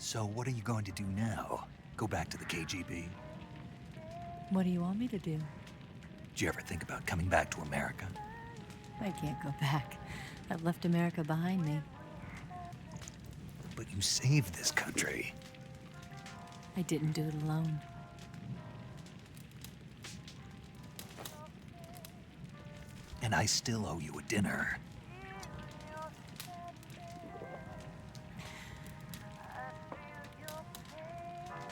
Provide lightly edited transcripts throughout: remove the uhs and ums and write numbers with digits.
So what are you going to do now? Go back to the KGB? What do you want me to do? Did you ever think about coming back to America? I can't go back. I've left America behind me. But you saved this country. I didn't do it alone. And I still owe you a dinner.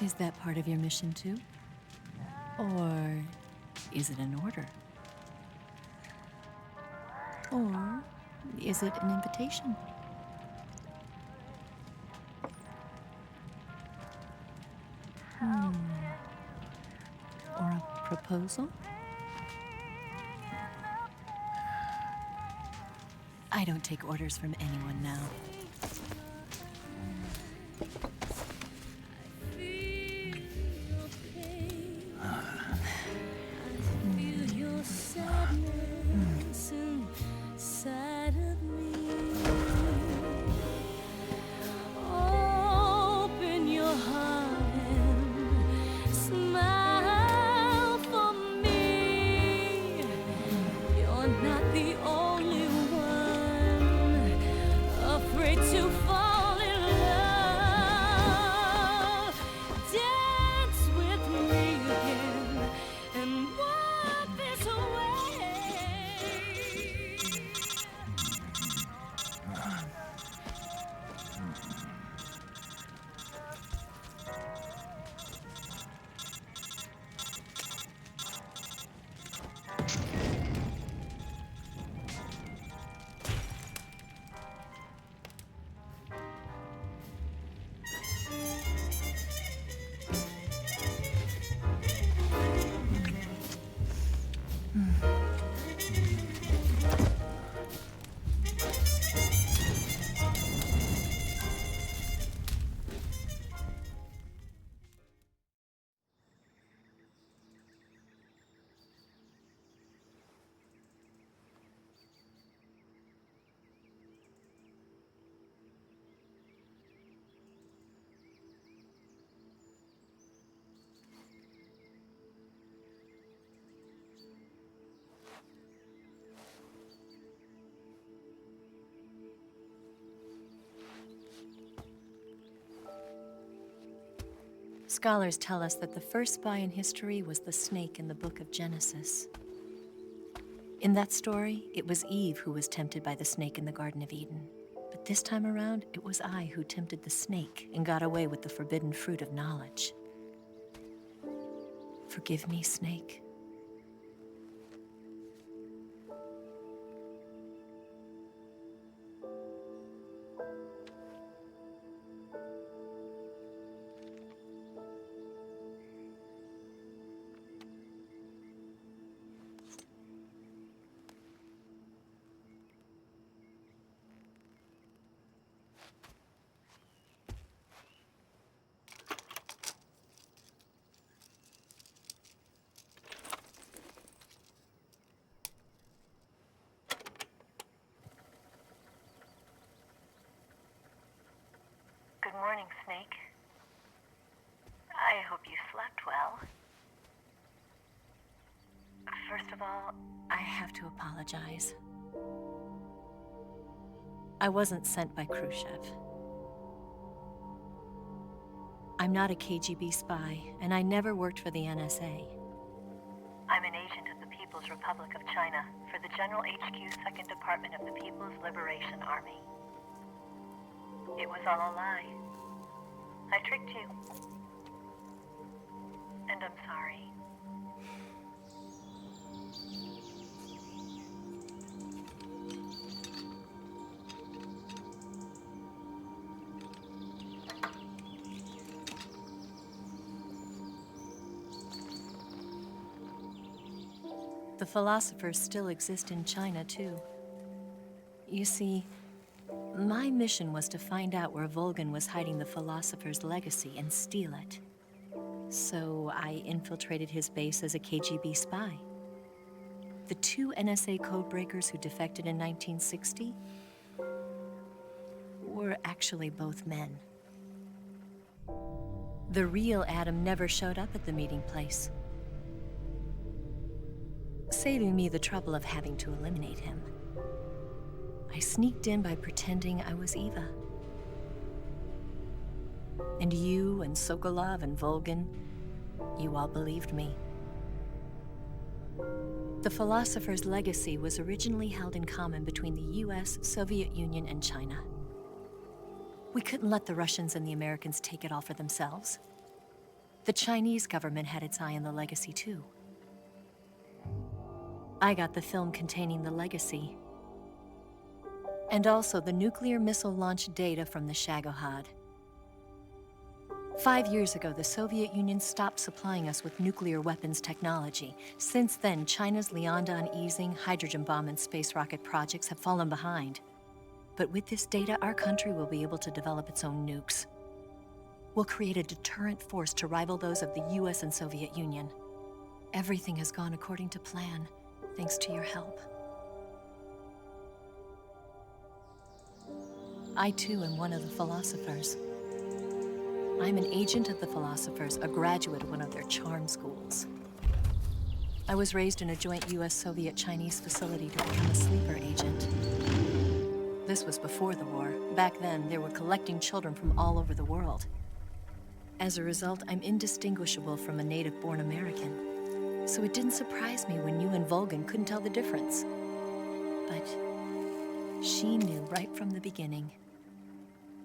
Is that part of your mission too? Or is it an order? Or is it an invitation? Or a proposal? I don't take orders from anyone now. Scholars tell us that the first spy in history was the snake in the book of Genesis. In that story, it was Eve who was tempted by the snake in the Garden of Eden. But this time around, it was I who tempted the snake and got away with the forbidden fruit of knowledge. Forgive me, snake. Good morning, Snake. I hope you slept well. First of all, I have to apologize. I wasn't sent by Khrushchev. I'm not a KGB spy, and I never worked for the NSA. I'm an agent of the People's Republic of China for the General HQ 2nd Department of the People's Liberation Army. It was all a lie. I tricked you. And I'm sorry. The philosophers still exist in China, too. You see, my mission was to find out where Volgin was hiding the philosopher's legacy and steal it. So I infiltrated his base as a KGB spy. The two NSA codebreakers who defected in 1960 were actually both men. The real Adam never showed up at the meeting place, saving me the trouble of having to eliminate him. I sneaked in by pretending I was Eva. And you and Sokolov and Volgin, you all believed me. The Philosopher's legacy was originally held in common between the US, Soviet Union, and China. We couldn't let the Russians and the Americans take it all for themselves. The Chinese government had its eye on the legacy too. I got the film containing the legacy, and also the nuclear missile launch data from the Shagohod. 5 years ago, the Soviet Union stopped supplying us with nuclear weapons technology. Since then, China's Liaodong easing, hydrogen bomb, and space rocket projects have fallen behind. But with this data, our country will be able to develop its own nukes. We'll create a deterrent force to rival those of the US and Soviet Union. Everything has gone according to plan, thanks to your help. I too am one of the Philosophers. I'm an agent of the Philosophers, a graduate of one of their charm schools. I was raised in a joint US-Soviet-Chinese facility to become a sleeper agent. This was before the war. Back then, they were collecting children from all over the world. As a result, I'm indistinguishable from a native-born American. So it didn't surprise me when you and Volgin couldn't tell the difference. But she knew right from the beginning.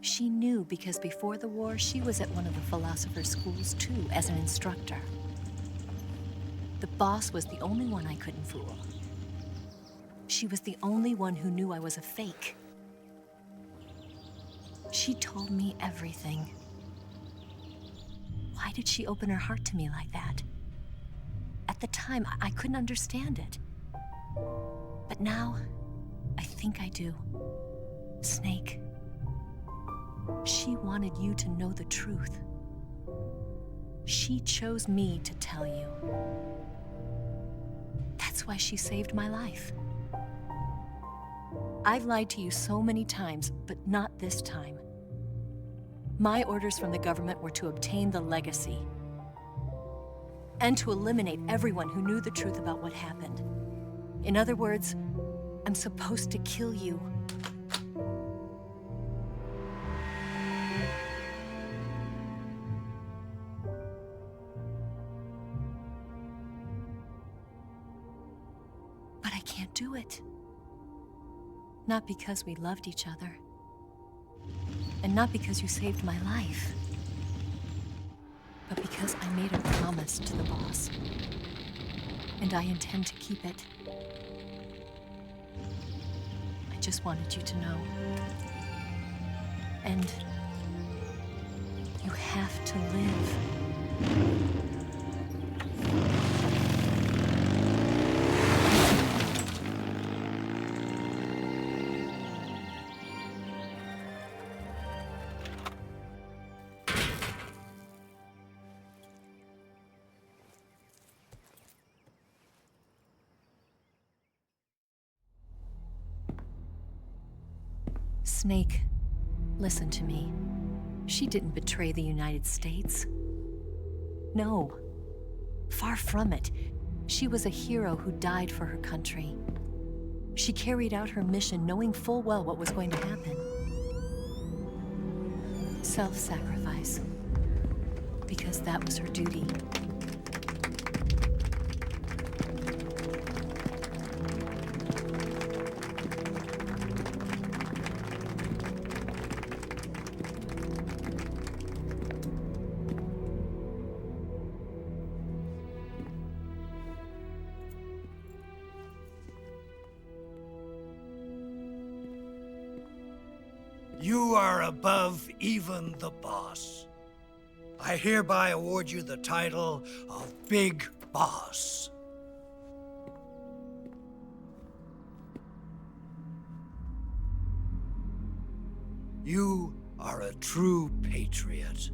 She knew because before the war, she was at one of the Philosopher's schools too, as an instructor. The boss was the only one I couldn't fool. She was the only one who knew I was a fake. She told me everything. Why did she open her heart to me like that? At the time, I couldn't understand it. But now, I think I do. Snake. She wanted you to know the truth. She chose me to tell you. That's why she saved my life. I've lied to you so many times, but not this time. My orders from the government were to obtain the legacy and to eliminate everyone who knew the truth about what happened. In other words, I'm supposed to kill you. But I can't do it. Not because we loved each other. And not because you saved my life. But because I made a promise to the boss. And I intend to keep it. I just wanted you to know. And you have to live. Snake, listen to me. She didn't betray the United States. No, far from it. She was a hero who died for her country. She carried out her mission knowing full well what was going to happen. Self-sacrifice. Because that was her duty. You are above even the boss. I hereby award you the title of Big Boss. You are a true patriot.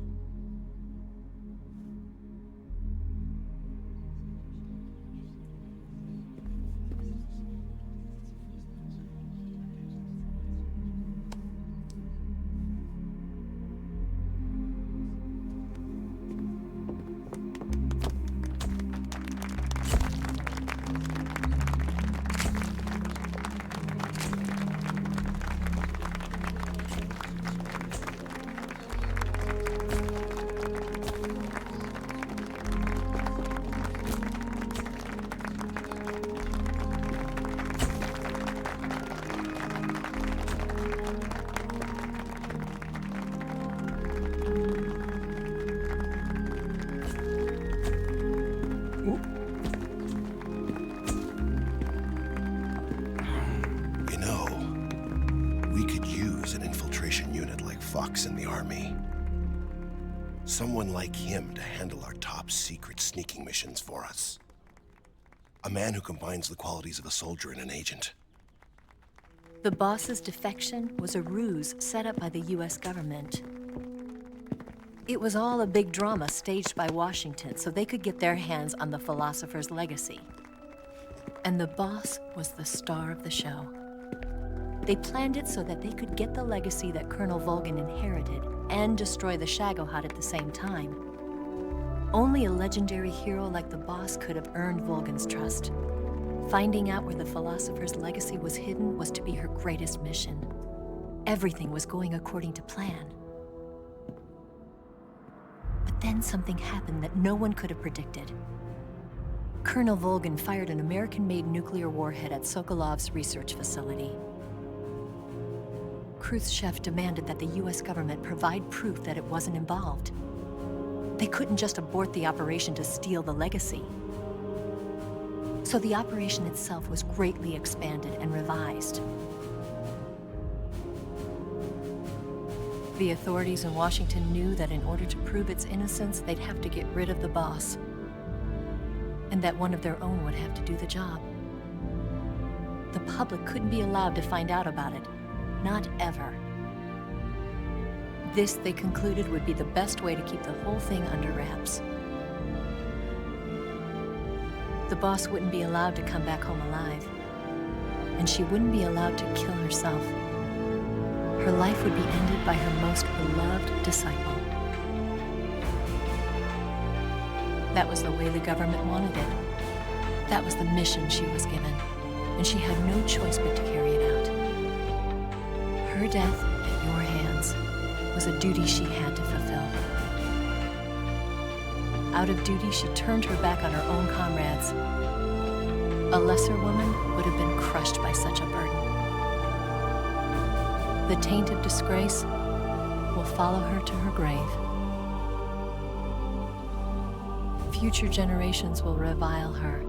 Fox in the army. Someone like him to handle our top secret sneaking missions for us. A man who combines the qualities of a soldier and an agent. The boss's defection was a ruse set up by the US government. It was all a big drama staged by Washington so they could get their hands on the philosopher's legacy. And the boss was the star of the show. They planned it so that they could get the legacy that Colonel Volgin inherited and destroy the Shagohod at the same time. Only a legendary hero like the boss could have earned Volgin's trust. Finding out where the philosopher's legacy was hidden was to be her greatest mission. Everything was going according to plan. But then something happened that no one could have predicted. Colonel Volgin fired an American-made nuclear warhead at Sokolov's research facility. Khrushchev demanded that the US government provide proof that it wasn't involved. They couldn't just abort the operation to steal the legacy. So the operation itself was greatly expanded and revised. The authorities in Washington knew that in order to prove its innocence, they'd have to get rid of the boss, and that one of their own would have to do the job. The public couldn't be allowed to find out about it, not ever. This, they concluded, would be the best way to keep the whole thing under wraps. The boss wouldn't be allowed to come back home alive, and she wouldn't be allowed to kill herself. Her life would be ended by her most beloved disciple. That was the way the government wanted it. That was the mission she was given, and she had no choice but to carry it out. Her death at your hands was a duty she had to fulfill. Out of duty, she turned her back on her own comrades. A lesser woman would have been crushed by such a burden. The taint of disgrace will follow her to her grave. Future generations will revile her.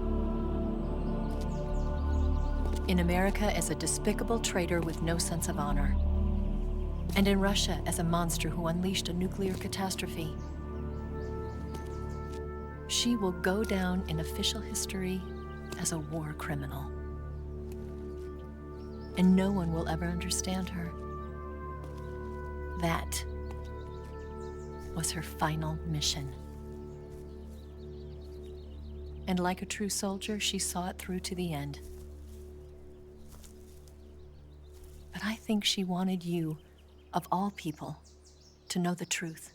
In America as a despicable traitor with no sense of honor. And in Russia as a monster who unleashed a nuclear catastrophe. She will go down in official history as a war criminal. And no one will ever understand her. That was her final mission. And like a true soldier, she saw it through to the end. But I think she wanted you, of all people, to know the truth.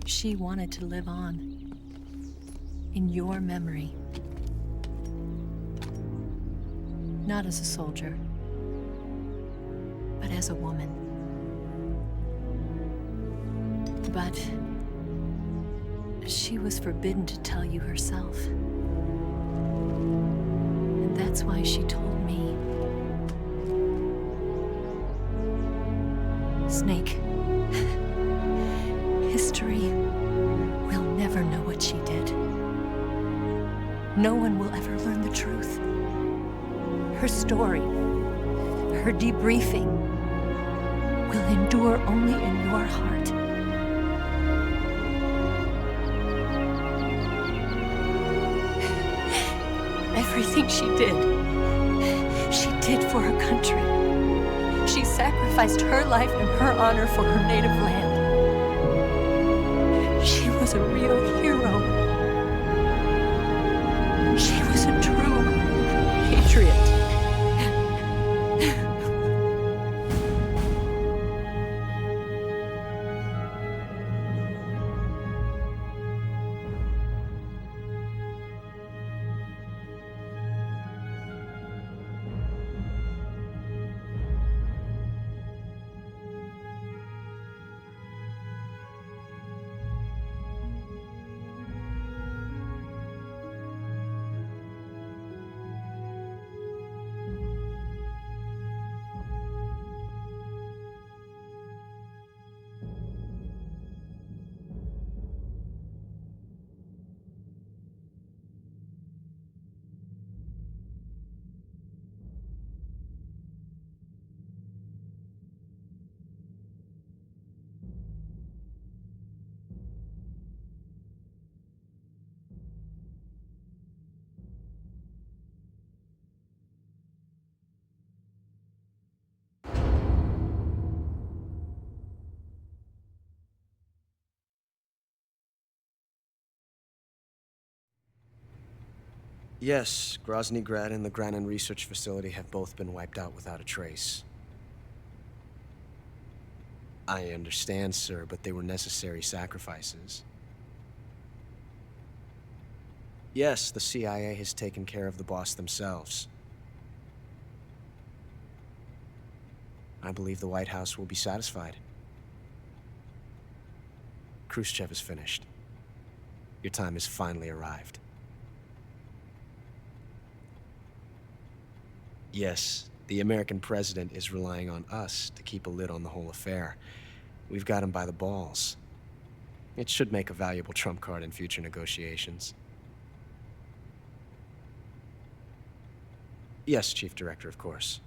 She wanted to live on in your memory. Not as a soldier, but as a woman. But she was forbidden to tell you herself. And that's why she told me. Snake, history will never know what she did. No one will ever learn the truth. Her story, her debriefing, will endure only in your heart. Everything she did for her country. She sacrificed her life and her honor for her native land. She was a real hero. She was a true patriot. Yes, Grozny Grad and the Granin Research Facility have both been wiped out without a trace. I understand, sir, but they were necessary sacrifices. Yes, the CIA has taken care of the boss themselves. I believe the White House will be satisfied. Khrushchev is finished. Your time has finally arrived. Yes, the American president is relying on us to keep a lid on the whole affair. We've got him by the balls. It should make a valuable trump card in future negotiations. Yes, Chief Director, of course.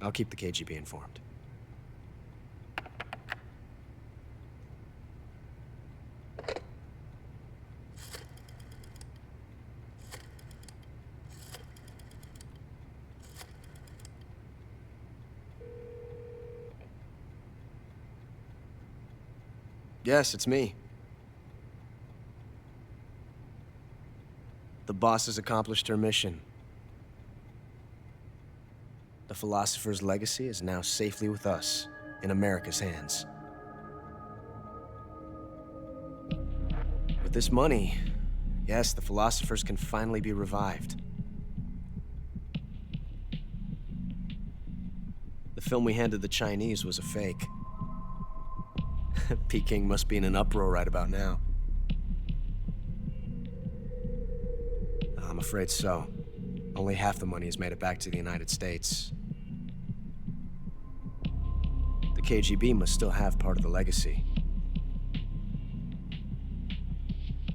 I'll keep the KGB informed. Yes, it's me. The boss has accomplished her mission. The Philosopher's legacy is now safely with us, in America's hands. With this money, yes, the Philosophers can finally be revived. The film we handed the Chinese was a fake. Peking must be in an uproar right about now. I'm afraid so. Only half the money has made it back to the United States. The KGB must still have part of the legacy.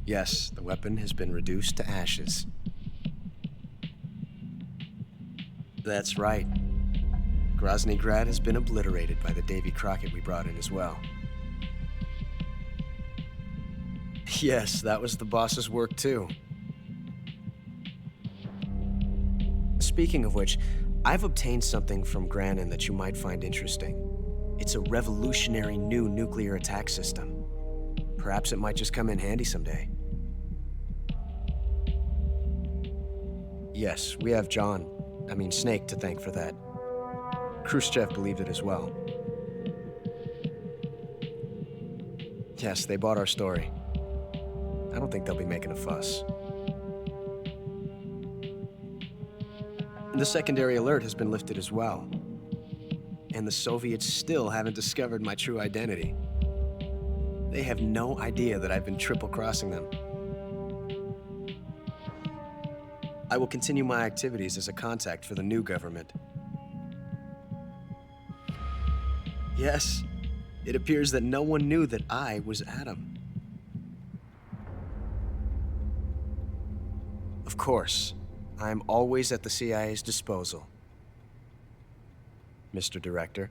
Yes, the weapon has been reduced to ashes. That's right. Grozny Grad has been obliterated by the Davy Crockett we brought in as well. Yes, that was the boss's work too. Speaking of which, I've obtained something from Granin that you might find interesting. It's a revolutionary new nuclear attack system. Perhaps it might just come in handy someday. Yes, we have Snake to thank for that. Khrushchev believed it as well. Yes, they bought our story. I don't think they'll be making a fuss. The secondary alert has been lifted as well. And the Soviets still haven't discovered my true identity. They have no idea that I've been triple-crossing them. I will continue my activities as a contact for the new government. Yes, it appears that no one knew that I was Adam. Of course, I am always at the CIA's disposal, Mr. Director.